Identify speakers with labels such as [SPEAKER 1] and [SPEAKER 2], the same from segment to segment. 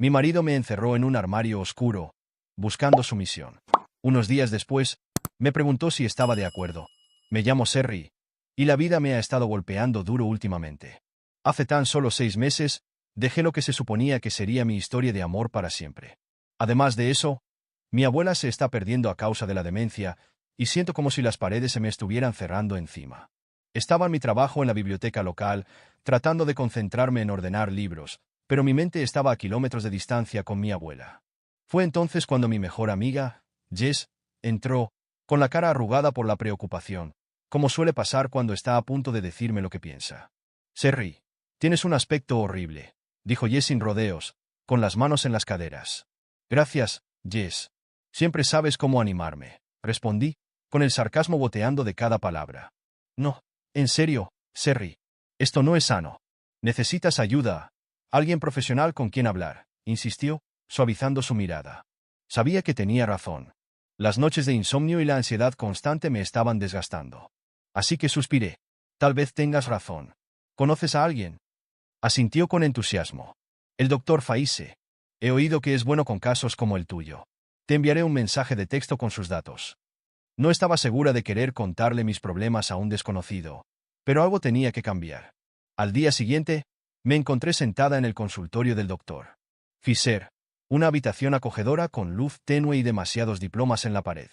[SPEAKER 1] Mi marido me encerró en un armario oscuro, buscando sumisión. Unos días después, me preguntó si estaba de acuerdo. Me llamo Serry, y la vida me ha estado golpeando duro últimamente. Hace tan solo 6 meses, dejé lo que se suponía que sería mi historia de amor para siempre. Además de eso, mi abuela se está perdiendo a causa de la demencia, y siento como si las paredes se me estuvieran cerrando encima. Estaba en mi trabajo en la biblioteca local, tratando de concentrarme en ordenar libros, pero mi mente estaba a kilómetros de distancia con mi abuela. Fue entonces cuando mi mejor amiga, Jess, entró, con la cara arrugada por la preocupación, como suele pasar cuando está a punto de decirme lo que piensa. Serry, tienes un aspecto horrible, dijo Jess sin rodeos, con las manos en las caderas. Gracias, Jess. Siempre sabes cómo animarme, respondí, con el sarcasmo boteando de cada palabra. No, en serio, Serry. Esto no es sano. Necesitas ayuda. Alguien profesional con quien hablar, insistió, suavizando su mirada. Sabía que tenía razón. Las noches de insomnio y la ansiedad constante me estaban desgastando. Así que suspiré. Tal vez tengas razón. ¿Conoces a alguien? Asintió con entusiasmo. El doctor Faize. He oído que es bueno con casos como el tuyo. Te enviaré un mensaje de texto con sus datos. No estaba segura de querer contarle mis problemas a un desconocido, pero algo tenía que cambiar. Al día siguiente, me encontré sentada en el consultorio del doctor Fisher, una habitación acogedora con luz tenue y demasiados diplomas en la pared.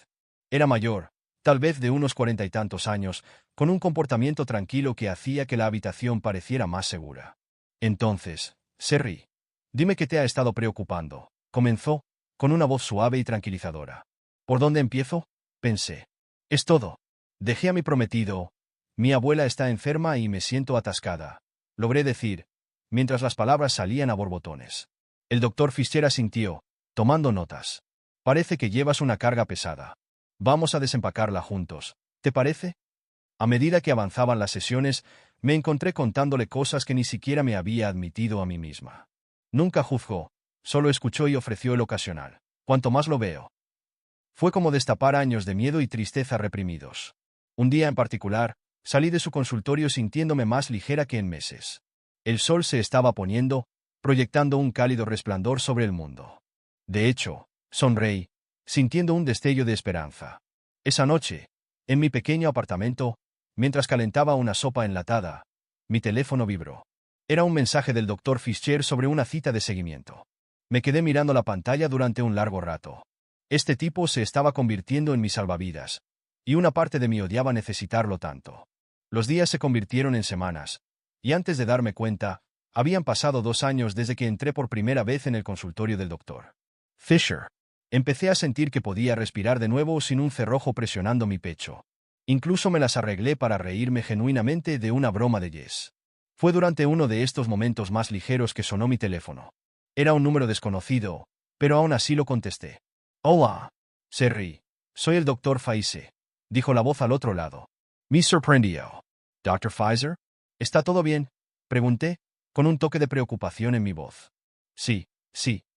[SPEAKER 1] Era mayor, tal vez de unos 40 y tantos años, con un comportamiento tranquilo que hacía que la habitación pareciera más segura. Entonces, Serry, dime qué te ha estado preocupando, comenzó, con una voz suave y tranquilizadora. ¿Por dónde empiezo? Pensé. Es todo. Dejé a mi prometido. Mi abuela está enferma y me siento atascada, logré decir, mientras las palabras salían a borbotones. El doctor Fisher asintió, tomando notas. Parece que llevas una carga pesada. Vamos a desempacarla juntos, ¿te parece? A medida que avanzaban las sesiones, me encontré contándole cosas que ni siquiera me había admitido a mí misma. Nunca juzgó, solo escuchó y ofreció el ocasional. Cuanto más lo veo. Fue como destapar años de miedo y tristeza reprimidos. Un día en particular, salí de su consultorio sintiéndome más ligera que en meses. El sol se estaba poniendo, proyectando un cálido resplandor sobre el mundo. De hecho, sonreí, sintiendo un destello de esperanza. Esa noche, en mi pequeño apartamento, mientras calentaba una sopa enlatada, mi teléfono vibró. Era un mensaje del doctor Fisher sobre una cita de seguimiento. Me quedé mirando la pantalla durante un largo rato. Este tipo se estaba convirtiendo en mi salvavidas, y una parte de mí odiaba necesitarlo tanto. Los días se convirtieron en semanas, y antes de darme cuenta, habían pasado 2 años desde que entré por primera vez en el consultorio del doctor Fisher. Empecé a sentir que podía respirar de nuevo sin un cerrojo presionando mi pecho. Incluso me las arreglé para reírme genuinamente de una broma de Jess. Fue durante uno de estos momentos más ligeros que sonó mi teléfono. Era un número desconocido, pero aún así lo contesté. Hola, Serry. Soy el doctor Faize, dijo la voz al otro lado. Me sorprendió. ¿Dr. Pfizer? ¿Está todo bien? Pregunté, con un toque de preocupación en mi voz. Sí,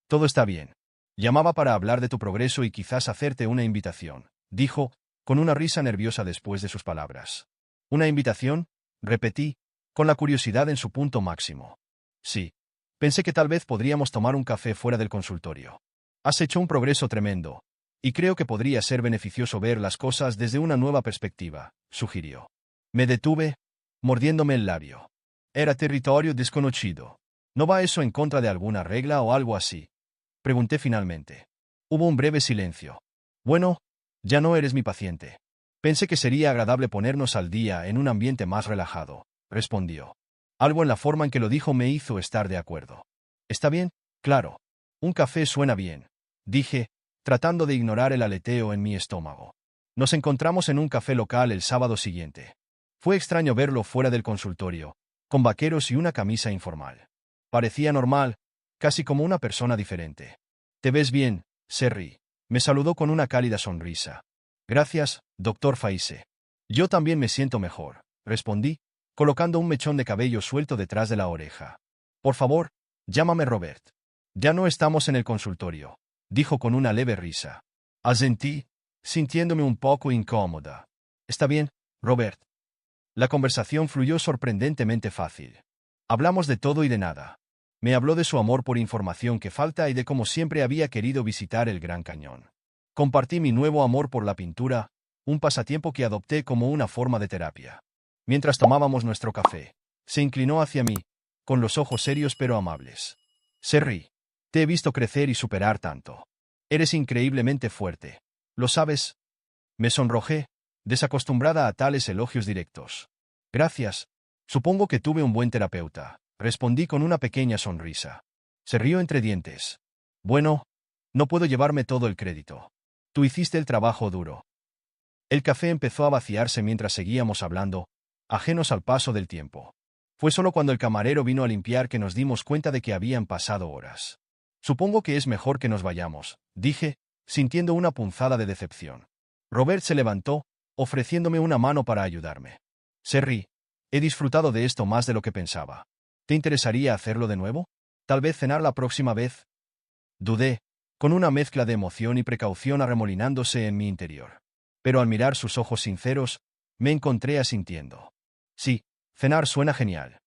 [SPEAKER 1] todo está bien. Llamaba para hablar de tu progreso y quizás hacerte una invitación, dijo, con una risa nerviosa después de sus palabras. ¿Una invitación? Repetí, con la curiosidad en su punto máximo. Sí. Pensé que tal vez podríamos tomar un café fuera del consultorio. Has hecho un progreso tremendo, y creo que podría ser beneficioso ver las cosas desde una nueva perspectiva, sugirió. Me detuve, mordiéndome el labio. Era territorio desconocido. ¿No va eso en contra de alguna regla o algo así? Pregunté finalmente. Hubo un breve silencio. Bueno, ya no eres mi paciente. Pensé que sería agradable ponernos al día en un ambiente más relajado, respondió. Algo en la forma en que lo dijo me hizo estar de acuerdo. ¿Está bien? Claro. Un café suena bien, dije, tratando de ignorar el aleteo en mi estómago. Nos encontramos en un café local el sábado siguiente. Fue extraño verlo fuera del consultorio, con vaqueros y una camisa informal. Parecía normal, casi como una persona diferente. «Te ves bien, Serry», me saludó con una cálida sonrisa. «Gracias, doctor Faize». «Yo también me siento mejor», respondí, colocando un mechón de cabello suelto detrás de la oreja. «Por favor, llámame Robert». «Ya no estamos en el consultorio», dijo con una leve risa. Asentí, sintiéndome un poco incómoda. «Está bien, Robert». La conversación fluyó sorprendentemente fácil. Hablamos de todo y de nada. Me habló de su amor por información que falta y de cómo siempre había querido visitar el Gran Cañón. Compartí mi nuevo amor por la pintura, un pasatiempo que adopté como una forma de terapia. Mientras tomábamos nuestro café, se inclinó hacia mí, con los ojos serios pero amables. Serri, te he visto crecer y superar tanto. Eres increíblemente fuerte. ¿Lo sabes? Me sonrojé, desacostumbrada a tales elogios directos. Gracias. Supongo que tuve un buen terapeuta, respondí con una pequeña sonrisa. Se rió entre dientes. Bueno, no puedo llevarme todo el crédito. Tú hiciste el trabajo duro. El café empezó a vaciarse mientras seguíamos hablando, ajenos al paso del tiempo. Fue solo cuando el camarero vino a limpiar que nos dimos cuenta de que habían pasado horas. Supongo que es mejor que nos vayamos, dije, sintiendo una punzada de decepción. Robert se levantó, ofreciéndome una mano para ayudarme. Serri, he disfrutado de esto más de lo que pensaba. ¿Te interesaría hacerlo de nuevo? ¿Tal vez cenar la próxima vez? Dudé, con una mezcla de emoción y precaución arremolinándose en mi interior. Pero al mirar sus ojos sinceros, me encontré asintiendo. Sí, cenar suena genial.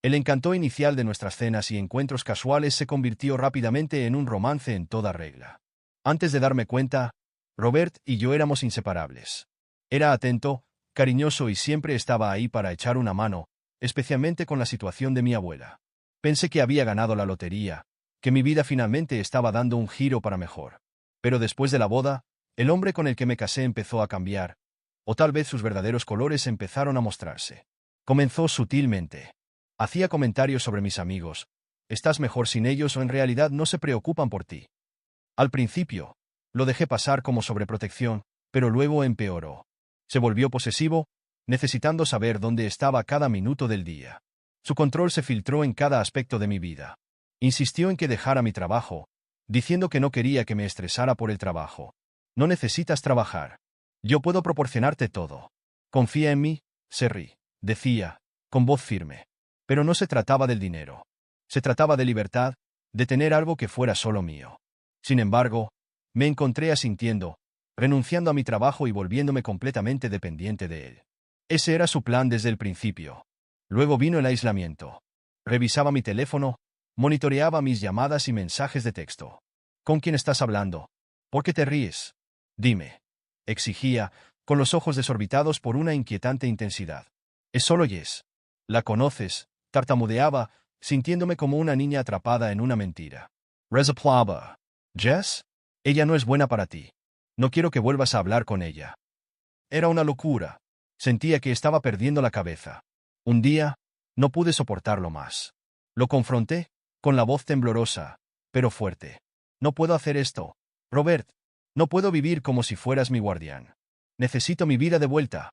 [SPEAKER 1] El encanto inicial de nuestras cenas y encuentros casuales se convirtió rápidamente en un romance en toda regla. Antes de darme cuenta, Robert y yo éramos inseparables. Era atento, cariñoso y siempre estaba ahí para echar una mano, especialmente con la situación de mi abuela. Pensé que había ganado la lotería, que mi vida finalmente estaba dando un giro para mejor. Pero después de la boda, el hombre con el que me casé empezó a cambiar, o tal vez sus verdaderos colores empezaron a mostrarse. Comenzó sutilmente. Hacía comentarios sobre mis amigos. ¿Estás mejor sin ellos o en realidad no se preocupan por ti? Al principio, lo dejé pasar como sobreprotección, pero luego empeoró. Se volvió posesivo, necesitando saber dónde estaba cada minuto del día. Su control se filtró en cada aspecto de mi vida. Insistió en que dejara mi trabajo, diciendo que no quería que me estresara por el trabajo. No necesitas trabajar. Yo puedo proporcionarte todo. Confía en mí, Serri, decía, con voz firme. Pero no se trataba del dinero. Se trataba de libertad, de tener algo que fuera solo mío. Sin embargo, me encontré asintiendo, renunciando a mi trabajo y volviéndome completamente dependiente de él. Ese era su plan desde el principio. Luego vino el aislamiento. Revisaba mi teléfono, monitoreaba mis llamadas y mensajes de texto. ¿Con quién estás hablando? ¿Por qué te ríes? Dime. Exigía, con los ojos desorbitados por una inquietante intensidad. Es solo Jess. ¿La conoces? Tartamudeaba, sintiéndome como una niña atrapada en una mentira. Rezaplaba. ¿Jess? Ella no es buena para ti. No quiero que vuelvas a hablar con ella. Era una locura. Sentía que estaba perdiendo la cabeza. Un día, no pude soportarlo más. Lo confronté, con la voz temblorosa, pero fuerte. No puedo hacer esto. Robert, no puedo vivir como si fueras mi guardián. Necesito mi vida de vuelta.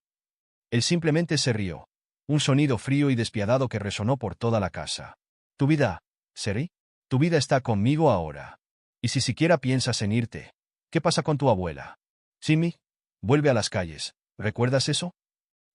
[SPEAKER 1] Él simplemente se rió. Un sonido frío y despiadado que resonó por toda la casa. ¿Tu vida, Serri? Tu vida está conmigo ahora. Y si siquiera piensas en irte, ¿qué pasa con tu abuela? Simi, vuelve a las calles. ¿Recuerdas eso?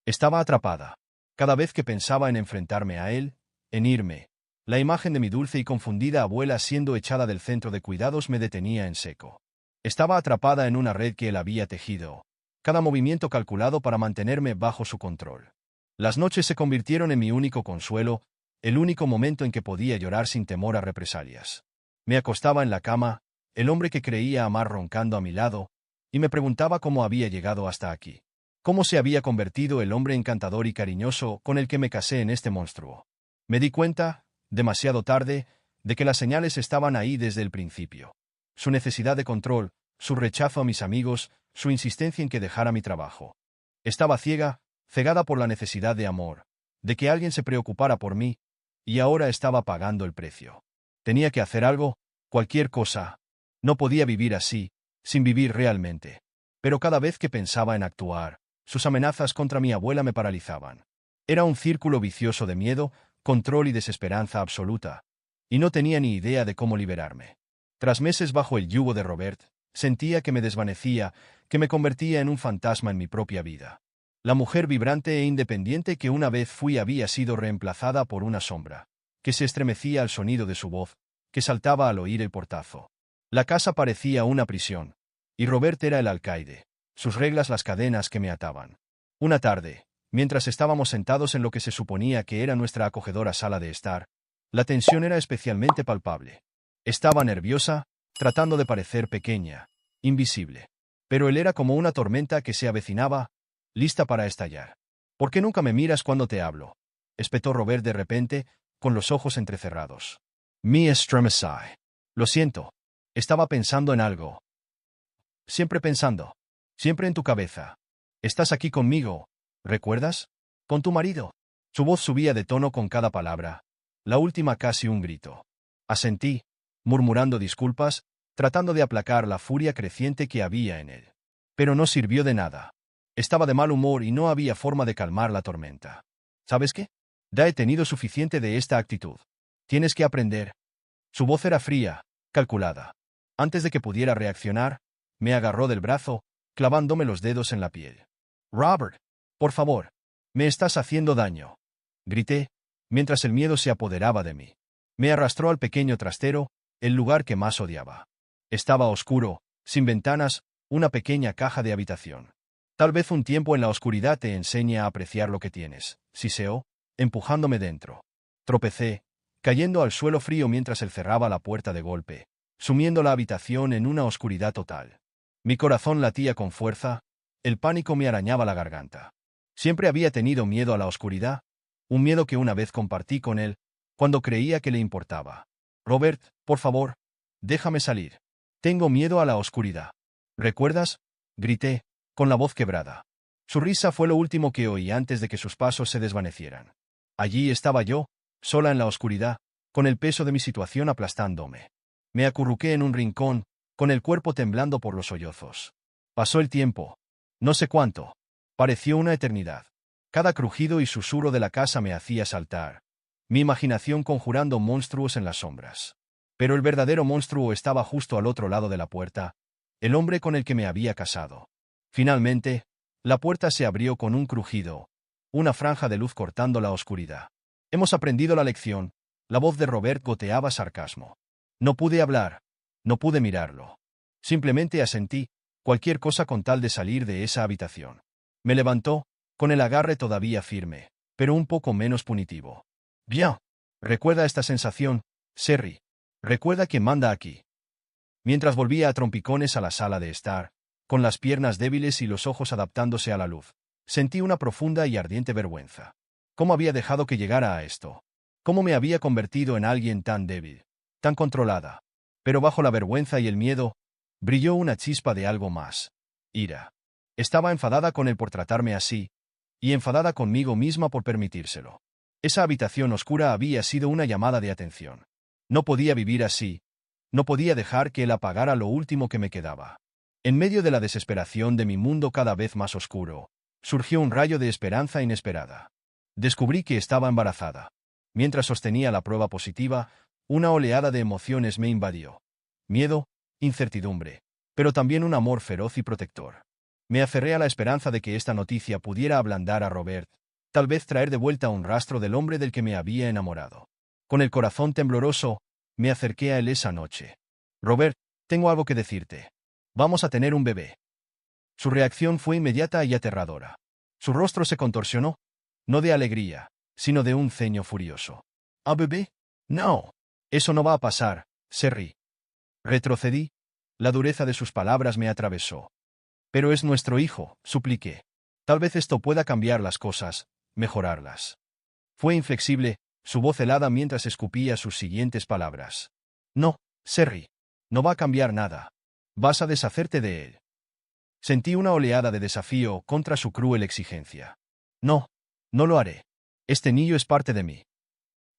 [SPEAKER 1] Estaba atrapada. Cada vez que pensaba en enfrentarme a él, en irme, la imagen de mi dulce y confundida abuela siendo echada del centro de cuidados me detenía en seco. Estaba atrapada en una red que él había tejido, cada movimiento calculado para mantenerme bajo su control. Las noches se convirtieron en mi único consuelo, el único momento en que podía llorar sin temor a represalias. Me acostaba en la cama, el hombre que creía amar roncando a mi lado, y me preguntaba cómo había llegado hasta aquí. Cómo se había convertido el hombre encantador y cariñoso con el que me casé en este monstruo. Me di cuenta, demasiado tarde, de que las señales estaban ahí desde el principio. Su necesidad de control, su rechazo a mis amigos, su insistencia en que dejara mi trabajo. Estaba ciega, cegada por la necesidad de amor, de que alguien se preocupara por mí, y ahora estaba pagando el precio. Tenía que hacer algo, cualquier cosa. No podía vivir así, sin vivir realmente. Pero cada vez que pensaba en actuar, sus amenazas contra mi abuela me paralizaban. Era un círculo vicioso de miedo, control y desesperanza absoluta, y no tenía ni idea de cómo liberarme. Tras meses bajo el yugo de Robert, sentía que me desvanecía, que me convertía en un fantasma en mi propia vida. La mujer vibrante e independiente que una vez fui había sido reemplazada por una sombra, que se estremecía al sonido de su voz, que saltaba al oír el portazo. La casa parecía una prisión, y Robert era el alcaide, sus reglas las cadenas que me ataban. Una tarde, mientras estábamos sentados en lo que se suponía que era nuestra acogedora sala de estar, La tensión era especialmente palpable. Estaba nerviosa, tratando de parecer pequeña, invisible. Pero él era como una tormenta que se avecinaba, lista para estallar. ¿Por qué nunca me miras cuando te hablo?, espetó Robert de repente, con los ojos entrecerrados. Me estremecí. Lo siento. Estaba pensando en algo. Siempre pensando. Siempre en tu cabeza. Estás aquí conmigo, ¿recuerdas? Con tu marido. Su voz subía de tono con cada palabra. La última casi un grito. Asentí, murmurando disculpas, tratando de aplacar la furia creciente que había en él. Pero no sirvió de nada. Estaba de mal humor y no había forma de calmar la tormenta. ¿Sabes qué? Ya he tenido suficiente de esta actitud. Tienes que aprender. Su voz era fría, calculada. Antes de que pudiera reaccionar, me agarró del brazo, clavándome los dedos en la piel. Robert, por favor, me estás haciendo daño. Grité, mientras el miedo se apoderaba de mí. Me arrastró al pequeño trastero, el lugar que más odiaba. Estaba oscuro, sin ventanas, una pequeña caja de habitación. Tal vez un tiempo en la oscuridad te enseñe a apreciar lo que tienes, siseó, empujándome dentro. Tropecé, cayendo al suelo frío mientras él cerraba la puerta de golpe, sumiendo la habitación en una oscuridad total. Mi corazón latía con fuerza, el pánico me arañaba la garganta. Siempre había tenido miedo a la oscuridad, un miedo que una vez compartí con él, cuando creía que le importaba. Robert, por favor, déjame salir. Tengo miedo a la oscuridad. ¿Recuerdas? Grité, con la voz quebrada. Su risa fue lo último que oí antes de que sus pasos se desvanecieran. Allí estaba yo, sola en la oscuridad, con el peso de mi situación aplastándome. Me acurruqué en un rincón, con el cuerpo temblando por los sollozos. Pasó el tiempo. No sé cuánto. Pareció una eternidad. Cada crujido y susurro de la casa me hacía saltar, mi imaginación conjurando monstruos en las sombras. Pero el verdadero monstruo estaba justo al otro lado de la puerta, el hombre con el que me había casado. Finalmente, la puerta se abrió con un crujido, una franja de luz cortando la oscuridad. Hemos aprendido la lección. La voz de Robert goteaba sarcasmo. No pude hablar, no pude mirarlo. Simplemente asentí, cualquier cosa con tal de salir de esa habitación. Me levantó, con el agarre todavía firme, pero un poco menos punitivo. Bien. Recuerda esta sensación, Serry. Recuerda quién manda aquí. Mientras volvía a trompicones a la sala de estar, con las piernas débiles y los ojos adaptándose a la luz, sentí una profunda y ardiente vergüenza. ¿Cómo había dejado que llegara a esto? ¿Cómo me había convertido en alguien tan débil, tan controlada? Pero bajo la vergüenza y el miedo, brilló una chispa de algo más. Ira. Estaba enfadada con él por tratarme así, y enfadada conmigo misma por permitírselo. Esa habitación oscura había sido una llamada de atención. No podía vivir así. No podía dejar que él apagara lo último que me quedaba. En medio de la desesperación de mi mundo cada vez más oscuro, surgió un rayo de esperanza inesperada. Descubrí que estaba embarazada. Mientras sostenía la prueba positiva, una oleada de emociones me invadió. Miedo, incertidumbre, pero también un amor feroz y protector. Me aferré a la esperanza de que esta noticia pudiera ablandar a Robert, tal vez traer de vuelta un rastro del hombre del que me había enamorado. Con el corazón tembloroso, me acerqué a él esa noche. Robert, tengo algo que decirte. Vamos a tener un bebé. Su reacción fue inmediata y aterradora. Su rostro se contorsionó, no de alegría, sino de un ceño furioso. ¿A bebé? No. Eso no va a pasar, Serry. Retrocedí. La dureza de sus palabras me atravesó. Pero es nuestro hijo, supliqué. Tal vez esto pueda cambiar las cosas, mejorarlas. Fue inflexible, su voz helada mientras escupía sus siguientes palabras. No, Serry. No va a cambiar nada. Vas a deshacerte de él. Sentí una oleada de desafío contra su cruel exigencia. No, no lo haré. Este niño es parte de mí.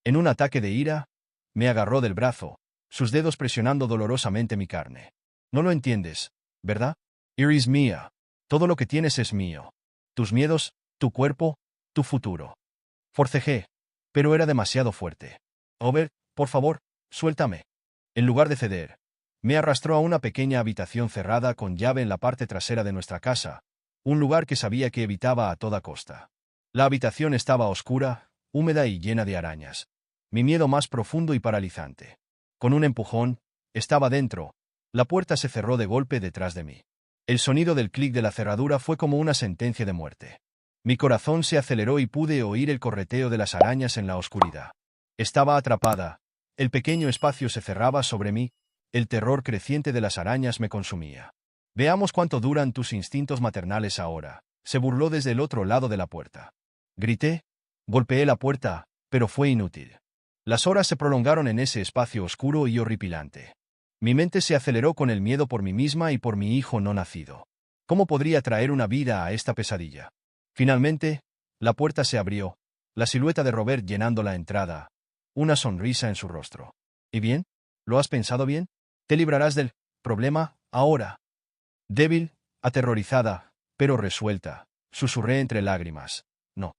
[SPEAKER 1] En un ataque de ira, me agarró del brazo, sus dedos presionando dolorosamente mi carne. No lo entiendes, ¿verdad? Eres mía. Todo lo que tienes es mío. Tus miedos, tu cuerpo, tu futuro. Forcejé, pero era demasiado fuerte. Robert, por favor, suéltame. En lugar de ceder, me arrastró a una pequeña habitación cerrada con llave en la parte trasera de nuestra casa, un lugar que sabía que evitaba a toda costa. La habitación estaba oscura, húmeda y llena de arañas. Mi miedo más profundo y paralizante. Con un empujón, estaba dentro. La puerta se cerró de golpe detrás de mí. El sonido del clic de la cerradura fue como una sentencia de muerte. Mi corazón se aceleró y pude oír el correteo de las arañas en la oscuridad. Estaba atrapada. El pequeño espacio se cerraba sobre mí. El terror creciente de las arañas me consumía. Veamos cuánto duran tus instintos maternales ahora. Se burló desde el otro lado de la puerta. Grité. Golpeé la puerta, pero fue inútil. Las horas se prolongaron en ese espacio oscuro y horripilante. Mi mente se aceleró con el miedo por mí misma y por mi hijo no nacido. ¿Cómo podría traer una vida a esta pesadilla? Finalmente, la puerta se abrió, la silueta de Robert llenando la entrada, una sonrisa en su rostro. ¿Y bien? ¿Lo has pensado bien? ¿Te librarás del problema ahora? Débil, aterrorizada, pero resuelta, susurré entre lágrimas. No.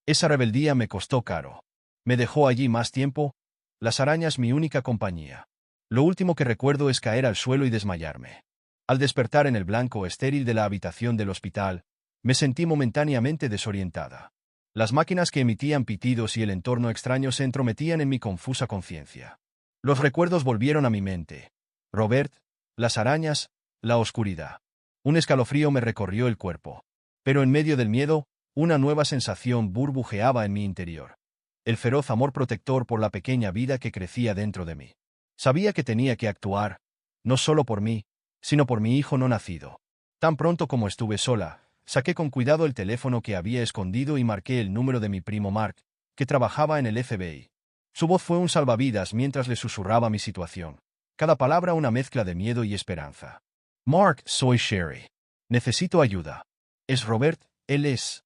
[SPEAKER 1] Esa rebeldía me costó caro. Me dejó allí más tiempo, las arañas mi única compañía. Lo último que recuerdo es caer al suelo y desmayarme. Al despertar en el blanco estéril de la habitación del hospital, me sentí momentáneamente desorientada. Las máquinas que emitían pitidos y el entorno extraño se entrometían en mi confusa conciencia. Los recuerdos volvieron a mi mente. Robert, las arañas, la oscuridad. Un escalofrío me recorrió el cuerpo. Pero en medio del miedo, una nueva sensación burbujeaba en mi interior. El feroz amor protector por la pequeña vida que crecía dentro de mí. Sabía que tenía que actuar, no solo por mí, sino por mi hijo no nacido. Tan pronto como estuve sola, saqué con cuidado el teléfono que había escondido y marqué el número de mi primo Mark, que trabajaba en el FBI. Su voz fue un salvavidas mientras le susurraba mi situación. Cada palabra una mezcla de miedo y esperanza. Mark, soy Sherry. Necesito ayuda. ¿Es Robert? Él es.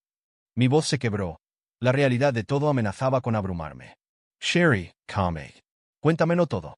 [SPEAKER 1] Mi voz se quebró. La realidad de todo amenazaba con abrumarme. Sherry, calme. Cuéntamelo todo.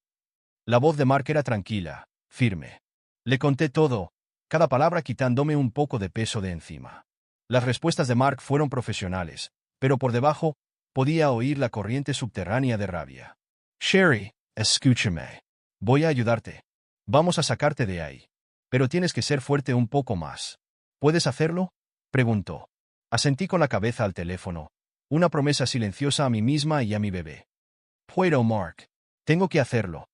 [SPEAKER 1] La voz de Mark era tranquila, firme. Le conté todo, cada palabra quitándome un poco de peso de encima. Las respuestas de Mark fueron profesionales, pero por debajo podía oír la corriente subterránea de rabia. Sherry, escúchame. Voy a ayudarte. Vamos a sacarte de ahí. Pero tienes que ser fuerte un poco más. ¿Puedes hacerlo? Preguntó. Asentí con la cabeza al teléfono, una promesa silenciosa a mí misma y a mi bebé. Puedo, Mark. Tengo que hacerlo.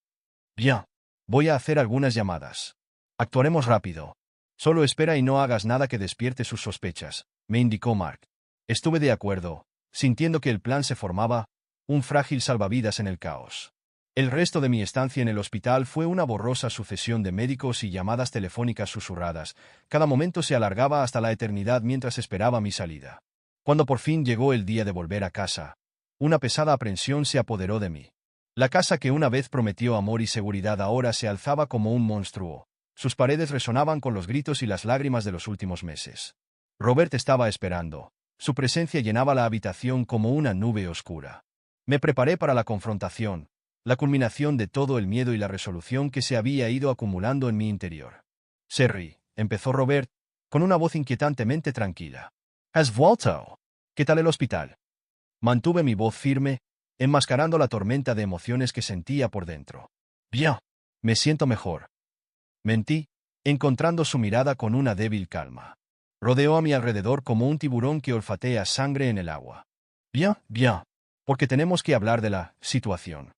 [SPEAKER 1] Bien. Voy a hacer algunas llamadas. Actuaremos rápido. Solo espera y no hagas nada que despierte sus sospechas, me indicó Mark. Estuve de acuerdo, sintiendo que el plan se formaba, un frágil salvavidas en el caos. El resto de mi estancia en el hospital fue una borrosa sucesión de médicos y llamadas telefónicas susurradas. Cada momento se alargaba hasta la eternidad mientras esperaba mi salida. Cuando por fin llegó el día de volver a casa, una pesada aprensión se apoderó de mí. La casa que una vez prometió amor y seguridad ahora se alzaba como un monstruo. Sus paredes resonaban con los gritos y las lágrimas de los últimos meses. Robert estaba esperando. Su presencia llenaba la habitación como una nube oscura. Me preparé para la confrontación, la culminación de todo el miedo y la resolución que se había ido acumulando en mi interior. Sherry, empezó Robert, con una voz inquietantemente tranquila. ¿Has vuelto? ¿Qué tal el hospital? Mantuve mi voz firme, enmascarando la tormenta de emociones que sentía por dentro. Bien, me siento mejor. Mentí, encontrando su mirada con una débil calma. Rodeó a mi alrededor como un tiburón que olfatea sangre en el agua. Bien, porque tenemos que hablar de la situación.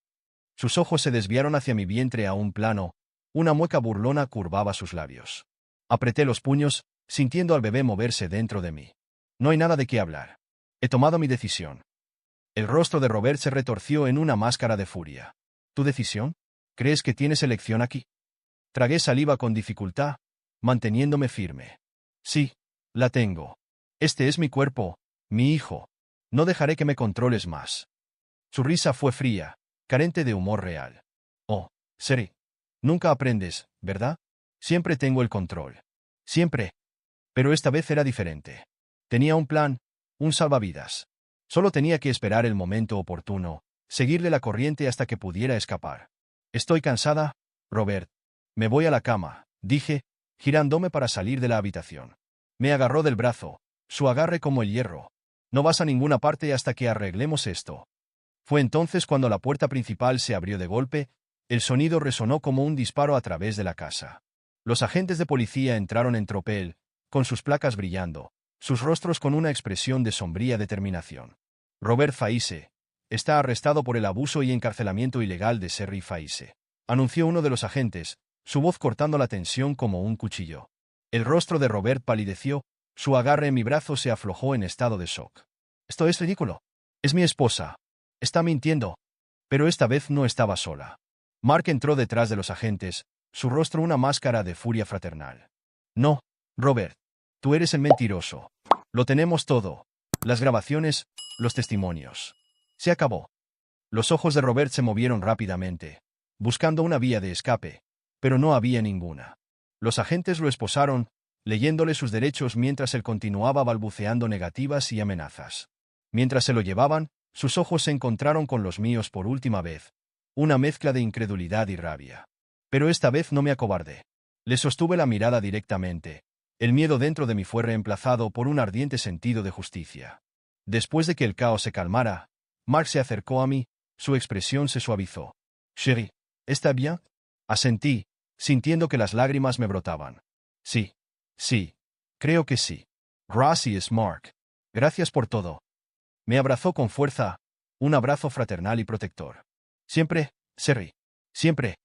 [SPEAKER 1] Sus ojos se desviaron hacia mi vientre a un plano, una mueca burlona curvaba sus labios. Apreté los puños, sintiendo al bebé moverse dentro de mí. No hay nada de qué hablar. He tomado mi decisión. El rostro de Robert se retorció en una máscara de furia. ¿Tu decisión? ¿Crees que tienes elección aquí? Tragué saliva con dificultad, manteniéndome firme. Sí, la tengo. Este es mi cuerpo, mi hijo. No dejaré que me controles más. Su risa fue fría, carente de humor real. Oh, Sherry. Nunca aprendes, ¿verdad? Siempre tengo el control. Siempre. Pero esta vez era diferente. Tenía un plan, un salvavidas. Solo tenía que esperar el momento oportuno, seguirle la corriente hasta que pudiera escapar. Estoy cansada, Robert. Me voy a la cama, dije, girándome para salir de la habitación. Me agarró del brazo, su agarre como el hierro. No vas a ninguna parte hasta que arreglemos esto. Fue entonces cuando la puerta principal se abrió de golpe, el sonido resonó como un disparo a través de la casa. Los agentes de policía entraron en tropel, con sus placas brillando, sus rostros con una expresión de sombría determinación. Robert Faize está arrestado por el abuso y encarcelamiento ilegal de Sherry Faize, anunció uno de los agentes, su voz cortando la tensión como un cuchillo. El rostro de Robert palideció, su agarre en mi brazo se aflojó en estado de shock. Esto es ridículo. Es mi esposa. Está mintiendo. Pero esta vez no estaba sola. Mark entró detrás de los agentes, su rostro una máscara de furia fraternal. No, Robert. Tú eres el mentiroso. Lo tenemos todo. Las grabaciones, los testimonios. Se acabó. Los ojos de Robert se movieron rápidamente, buscando una vía de escape, pero no había ninguna. Los agentes lo esposaron, leyéndole sus derechos mientras él continuaba balbuceando negativas y amenazas. Mientras se lo llevaban, sus ojos se encontraron con los míos por última vez, una mezcla de incredulidad y rabia. Pero esta vez no me acobardé. Le sostuve la mirada directamente. El miedo dentro de mí fue reemplazado por un ardiente sentido de justicia. Después de que el caos se calmara, Mark se acercó a mí, su expresión se suavizó. «Chérie, ¿está bien?» Asentí, sintiendo que las lágrimas me brotaban. «Sí. Sí. Creo que sí. Gracias, Mark. Gracias por todo». Me abrazó con fuerza, un abrazo fraternal y protector. «Siempre, Chérie. Siempre».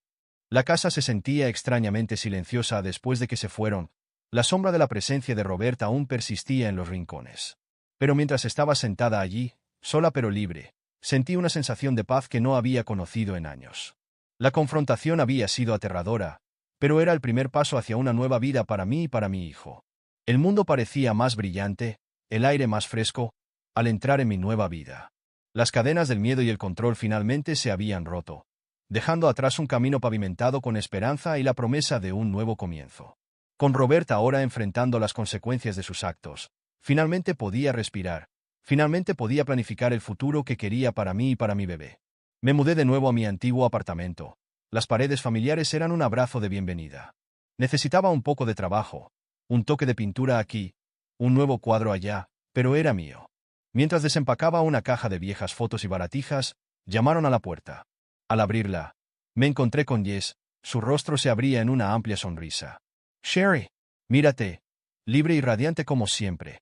[SPEAKER 1] La casa se sentía extrañamente silenciosa después de que se fueron. La sombra de la presencia de Robert aún persistía en los rincones. Pero mientras estaba sentada allí, sola pero libre, sentí una sensación de paz que no había conocido en años. La confrontación había sido aterradora, pero era el primer paso hacia una nueva vida para mí y para mi hijo. El mundo parecía más brillante, el aire más fresco, al entrar en mi nueva vida. Las cadenas del miedo y el control finalmente se habían roto, dejando atrás un camino pavimentado con esperanza y la promesa de un nuevo comienzo. Con Robert ahora enfrentando las consecuencias de sus actos, finalmente podía respirar, finalmente podía planificar el futuro que quería para mí y para mi bebé. Me mudé de nuevo a mi antiguo apartamento. Las paredes familiares eran un abrazo de bienvenida. Necesitaba un poco de trabajo, un toque de pintura aquí, un nuevo cuadro allá, pero era mío. Mientras desempacaba una caja de viejas fotos y baratijas, llamaron a la puerta. Al abrirla, me encontré con Jess, su rostro se abría en una amplia sonrisa. «Chérie, mírate, libre y radiante como siempre».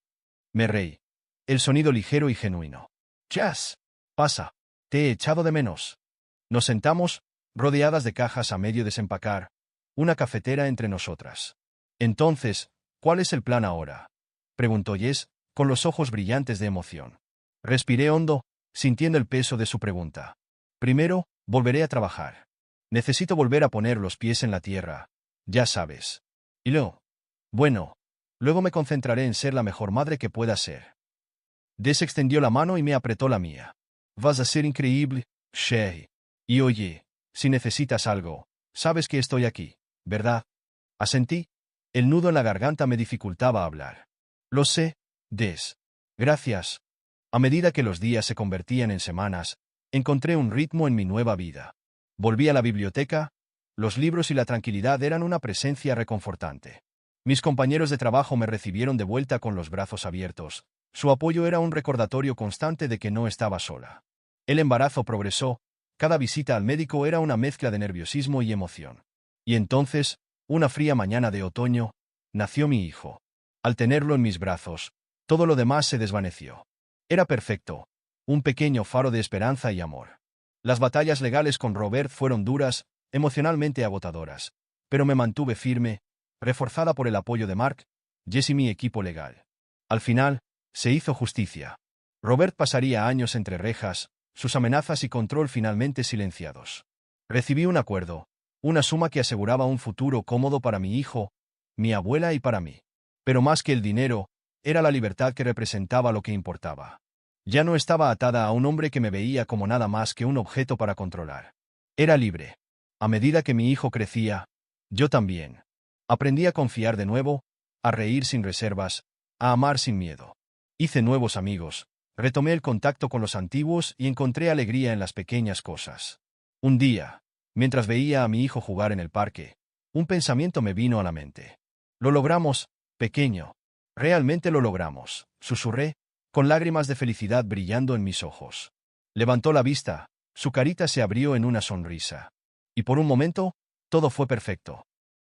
[SPEAKER 1] Me reí. El sonido ligero y genuino. «Jess, pasa. Te he echado de menos». Nos sentamos, rodeadas de cajas a medio desempacar, una cafetera entre nosotras. «Entonces, ¿cuál es el plan ahora?», preguntó Jess, con los ojos brillantes de emoción. Respiré hondo, sintiendo el peso de su pregunta. «Primero, volveré a trabajar. Necesito volver a poner los pies en la tierra, ya sabes. Y luego, bueno, luego me concentraré en ser la mejor madre que pueda ser». Jess extendió la mano y me apretó la mía. «Vas a ser increíble, Chérie. Y oye, si necesitas algo, sabes que estoy aquí, ¿verdad?». Asentí. El nudo en la garganta me dificultaba hablar. «Lo sé, Jess. Gracias». A medida que los días se convertían en semanas, encontré un ritmo en mi nueva vida. Volví a la biblioteca. Los libros y la tranquilidad eran una presencia reconfortante. Mis compañeros de trabajo me recibieron de vuelta con los brazos abiertos. Su apoyo era un recordatorio constante de que no estaba sola. El embarazo progresó. Cada visita al médico era una mezcla de nerviosismo y emoción. Y entonces, una fría mañana de otoño, nació mi hijo. Al tenerlo en mis brazos, todo lo demás se desvaneció. Era perfecto, un pequeño faro de esperanza y amor. Las batallas legales con Robert fueron duras, emocionalmente agotadoras, pero me mantuve firme, reforzada por el apoyo de Mark, Jess y mi equipo legal. Al final, se hizo justicia. Robert pasaría años entre rejas, sus amenazas y control finalmente silenciados. Recibí un acuerdo, una suma que aseguraba un futuro cómodo para mi hijo, mi abuela y para mí. Pero más que el dinero, era la libertad que representaba lo que importaba. Ya no estaba atada a un hombre que me veía como nada más que un objeto para controlar. Era libre. A medida que mi hijo crecía, yo también. Aprendí a confiar de nuevo, a reír sin reservas, a amar sin miedo. Hice nuevos amigos, retomé el contacto con los antiguos y encontré alegría en las pequeñas cosas. Un día, mientras veía a mi hijo jugar en el parque, un pensamiento me vino a la mente. «Lo logramos, pequeño. Realmente lo logramos», susurré, con lágrimas de felicidad brillando en mis ojos. Levantó la vista, su carita se abrió en una sonrisa. Y por un momento, todo fue perfecto.